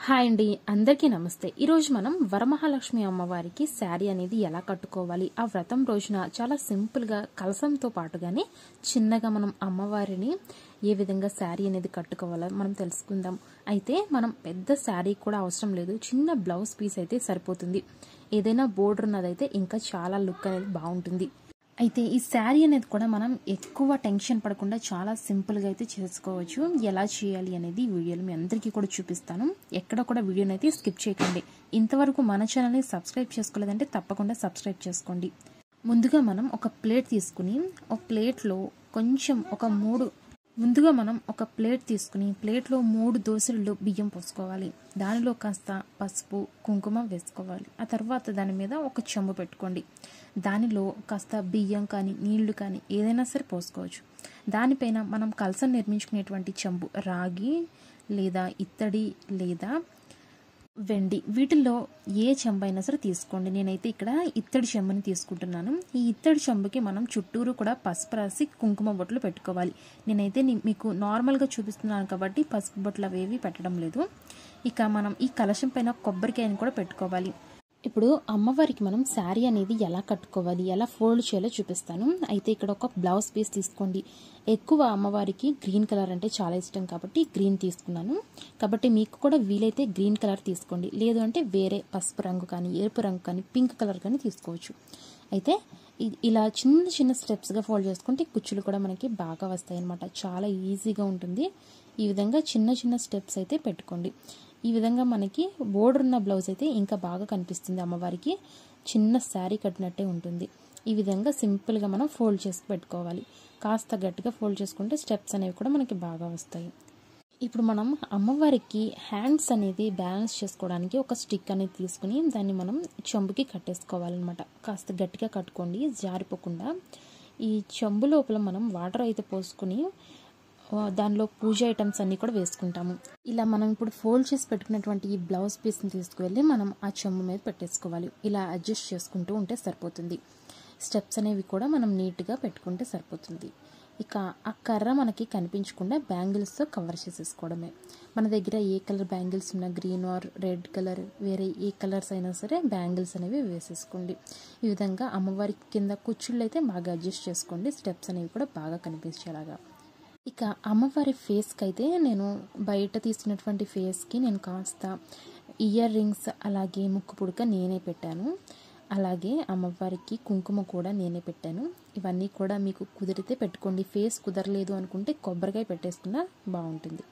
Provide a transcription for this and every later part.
Hi అండి, అందరికీ నమస్తే. ఈరోజు మనం వరమహాలక్ష్మి అమ్మవారికి శారీ అనేది ఎలా కట్టుకోవాలి, ఆ వ్రతం రోజున చాలా సింపుల్గా కలసంతో పాటుగానే చిన్నగా మనం అమ్మవారిని ఏ విధంగా శారీ అనేది కట్టుకోవాలో మనం తెలుసుకుందాం. అయితే మనం పెద్ద శారీ కూడా అవసరం లేదు, చిన్న బ్లౌజ్ పీస్ అయితే సరిపోతుంది. ఏదైనా బోర్డర్ ఉన్నదైతే ఇంకా చాలా లుక్ అనేది బాగుంటుంది. అయితే ఈ శారీ అనేది కూడా మనం ఎక్కువ టెన్షన్ పడకుండా చాలా సింపుల్గా అయితే చేసుకోవచ్చు. ఎలా చేయాలి అనేది ఈ వీడియోలో మీ అందరికీ కూడా చూపిస్తాను. ఎక్కడ కూడా వీడియోని అయితే స్కిప్ చేయకండి. ఇంతవరకు మన ఛానల్ని సబ్స్క్రైబ్ చేసుకోలేదంటే తప్పకుండా సబ్స్క్రైబ్ చేసుకోండి. ముందుగా మనం ఒక ప్లేట్ తీసుకుని ఒక ప్లేట్లో కొంచెం ఒక ప్లేట్ తీసుకుని ప్లేట్లో 3 దోసెలు బియ్యం పోసుకోవాలి. దానిలో కాస్త పసుపు కుంకుమ వేసుకోవాలి. ఆ తర్వాత దాని మీద ఒక చెంబు పెట్టుకోండి. దానిలో కాస్త బియ్యం కానీ నీళ్లు కానీ ఏదైనా సరే పోసుకోవచ్చు. దానిపైన మనం కలసం నిర్మించుకునేటువంటి చెంబు రాగి లేదా ఇత్తడి లేదా వెండి, వీటిల్లో ఏ చెంబు అయినా సరే తీసుకోండి. నేనైతే ఇక్కడ ఇత్తడి చెంబుని తీసుకుంటున్నాను. ఈ ఇత్తడి చెంబుకి మనం చుట్టూరు కూడా పసుపు రాసి కుంకుమ బొట్లు పెట్టుకోవాలి. నేనైతే మీకు నార్మల్గా చూపిస్తున్నాను కాబట్టి పసుపు బొట్లు అవేవి పెట్టడం లేదు. ఇక మనం ఈ కలశం పైన కొబ్బరికాయని కూడా పెట్టుకోవాలి. ఇప్పుడు అమ్మవారికి మనం శారీ అనేది ఎలా కట్టుకోవాలి, ఎలా ఫోల్డ్ చేయాలో చూపిస్తాను. అయితే ఇక్కడ ఒక బ్లౌజ్ పీస్ తీసుకోండి. ఎక్కువ అమ్మవారికి గ్రీన్ కలర్ అంటే చాలా ఇష్టం కాబట్టి గ్రీన్ తీసుకున్నాను. కాబట్టి మీకు కూడా వీలైతే గ్రీన్ కలర్ తీసుకోండి. లేదు అంటే వేరే పసుపు రంగు కానీ ఎరుపు రంగు కానీ పింక్ కలర్ కానీ తీసుకోవచ్చు. అయితే ఇలా చిన్న చిన్న స్టెప్స్గా ఫోల్డ్ చేసుకుంటే కుచ్చులు కూడా మనకి బాగా వస్తాయి అన్నమాట. చాలా ఈజీగా ఉంటుంది. ఈ విధంగా చిన్న చిన్న స్టెప్స్ అయితే పెట్టుకోండి. ఈ విధంగా మనకి బోర్డర్ ఉన్న బ్లౌజ్ అయితే ఇంకా బాగా కనిపిస్తుంది. అమ్మవారికి చిన్న శారీ కట్టినట్టే ఉంటుంది. ఈ విధంగా సింపుల్గా మనం ఫోల్డ్ చేసి పెట్టుకోవాలి. కాస్త గట్టిగా ఫోల్డ్ చేసుకుంటే స్టెప్స్ అనేవి కూడా మనకి బాగా వస్తాయి. ఇప్పుడు మనం అమ్మవారికి హ్యాండ్స్ అనేది బ్యాలెన్స్ చేసుకోవడానికి ఒక స్టిక్ అనేది తీసుకుని దాన్ని మనం చెంబుకి కట్టేసుకోవాలన్నమాట. కాస్త గట్టిగా కట్టుకోండి, జారిపోకుండా. ఈ చెంబు లోపల మనం వాటర్ అయితే పోసుకుని దానిలో పూజ ఐటమ్స్ అన్నీ కూడా వేసుకుంటాము. ఇలా మనం ఇప్పుడు ఫోల్డ్ చేసి పెట్టుకున్నటువంటి ఈ బ్లౌజ్ పీస్ని తీసుకువెళ్ళి మనం ఆ చెంబు మీద పెట్టేసుకోవాలి. ఇలా అడ్జస్ట్ చేసుకుంటూ ఉంటే సరిపోతుంది. స్టెప్స్ అనేవి కూడా మనం నీట్గా పెట్టుకుంటే సరిపోతుంది. ఇక ఆ కర్ర మనకి కనిపించకుండా బ్యాంగిల్స్తో కవర్ చేసేసుకోవడమే. మన దగ్గర ఏ కలర్ బ్యాంగిల్స్ ఉన్నా, గ్రీన్ ఆర్ రెడ్ కలర్, వేరే ఏ కలర్స్ అయినా సరే బ్యాంగిల్స్ అనేవి వేసేసుకోండి. ఈ విధంగా అమ్మవారికి కింద కుచ్చుళ్ళు అయితే బాగా అడ్జస్ట్ చేసుకోండి. స్టెప్స్ అనేవి కూడా బాగా కనిపించేలాగా. ఇక అమ్మవారి ఫేస్కి అయితే నేను బయట తీసుకున్నటువంటి ఫేస్కి నేను కాస్త ఇయర్ రింగ్స్ అలాగే ముక్కు పుడక నేనే పెట్టాను. అలాగే అమ్మవారికి కుంకుమ కూడా నేనే పెట్టాను. ఇవన్నీ కూడా మీకు కుదిరితే పెట్టుకోండి. ఫేస్ కుదరలేదు అనుకుంటే కొబ్బరికాయ పెట్టేసుకున్నా బాగుంటుంది.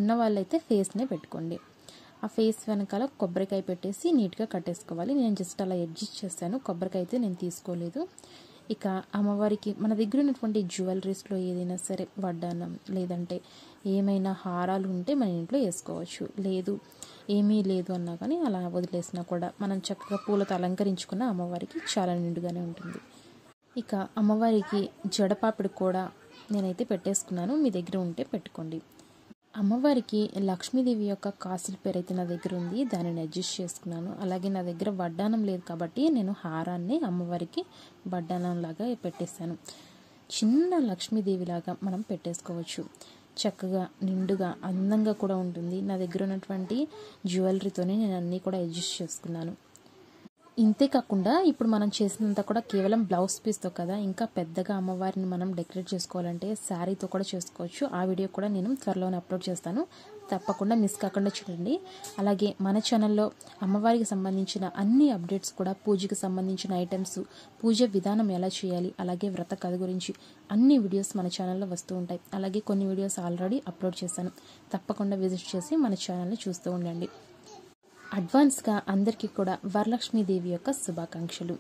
ఉన్న వాళ్ళైతే ఫేస్నే పెట్టుకోండి. ఆ ఫేస్ వెనకాల కొబ్బరికాయ పెట్టేసి నీట్గా కట్టేసుకోవాలి. నేను జస్ట్ అలా అడ్జస్ట్ చేస్తాను. కొబ్బరికాయ అయితే నేను తీసుకోలేదు. ఇక అమ్మవారికి మన దగ్గర ఉన్నటువంటి జ్యువెలరీస్లో ఏదైనా సరే వడ్డానం లేదంటే ఏమైనా హారాలు ఉంటే మన ఇంట్లో వేసుకోవచ్చు. లేదు ఏమీ లేదు అన్నా కానీ అలా వదిలేసినా కూడా మనం చక్కగా పూలతో అలంకరించుకున్న అమ్మవారికి చాలా నిండుగానే ఉంటుంది. ఇక అమ్మవారికి జడపాపిడి కూడా నేనైతే పెట్టేసుకున్నాను. మీ దగ్గర ఉంటే పెట్టుకోండి. అమ్మవారికి లక్ష్మీదేవి యొక్క కాసుల పేరు అయితే నా దగ్గర ఉంది. దానిని అడ్జస్ట్ చేసుకున్నాను. అలాగే నా దగ్గర వడ్డానం లేదు కాబట్టి నేను హారాన్ని అమ్మవారికి వడ్డానం లాగా పెట్టేశాను. చిన్న లక్ష్మీదేవి లాగా మనం పెట్టేసుకోవచ్చు. చక్కగా నిండుగా అందంగా కూడా ఉంటుంది. నా దగ్గర ఉన్నటువంటి జ్యువెలరీతోనే నేను అన్నీ కూడా అడ్జస్ట్ చేసుకున్నాను. ఇంతే కాకుండా ఇప్పుడు మనం చేసినంత కూడా కేవలం బ్లౌజ్ పీస్తో కదా, ఇంకా పెద్దగా అమ్మవారిని మనం డెకరేట్ చేసుకోవాలంటే శారీతో కూడా చేసుకోవచ్చు. ఆ వీడియో కూడా నేను త్వరలోనే అప్లోడ్ చేస్తాను. తప్పకుండా మిస్ కాకుండా చూడండి. అలాగే మన ఛానల్లో అమ్మవారికి సంబంధించిన అన్ని అప్డేట్స్ కూడా, పూజకి సంబంధించిన ఐటమ్స్, పూజ విధానం ఎలా చేయాలి, అలాగే వ్రత కథ గురించి అన్ని వీడియోస్ మన ఛానల్లో వస్తూ ఉంటాయి. అలాగే కొన్ని వీడియోస్ ఆల్రెడీ అప్లోడ్ చేశాను. తప్పకుండా విజిట్ చేసి మన ఛానల్ని చూస్తూ ఉండండి. అడ్వాన్స్గా అందరికీ కూడా వరలక్ష్మీదేవి యొక్క శుభాకాంక్షలు.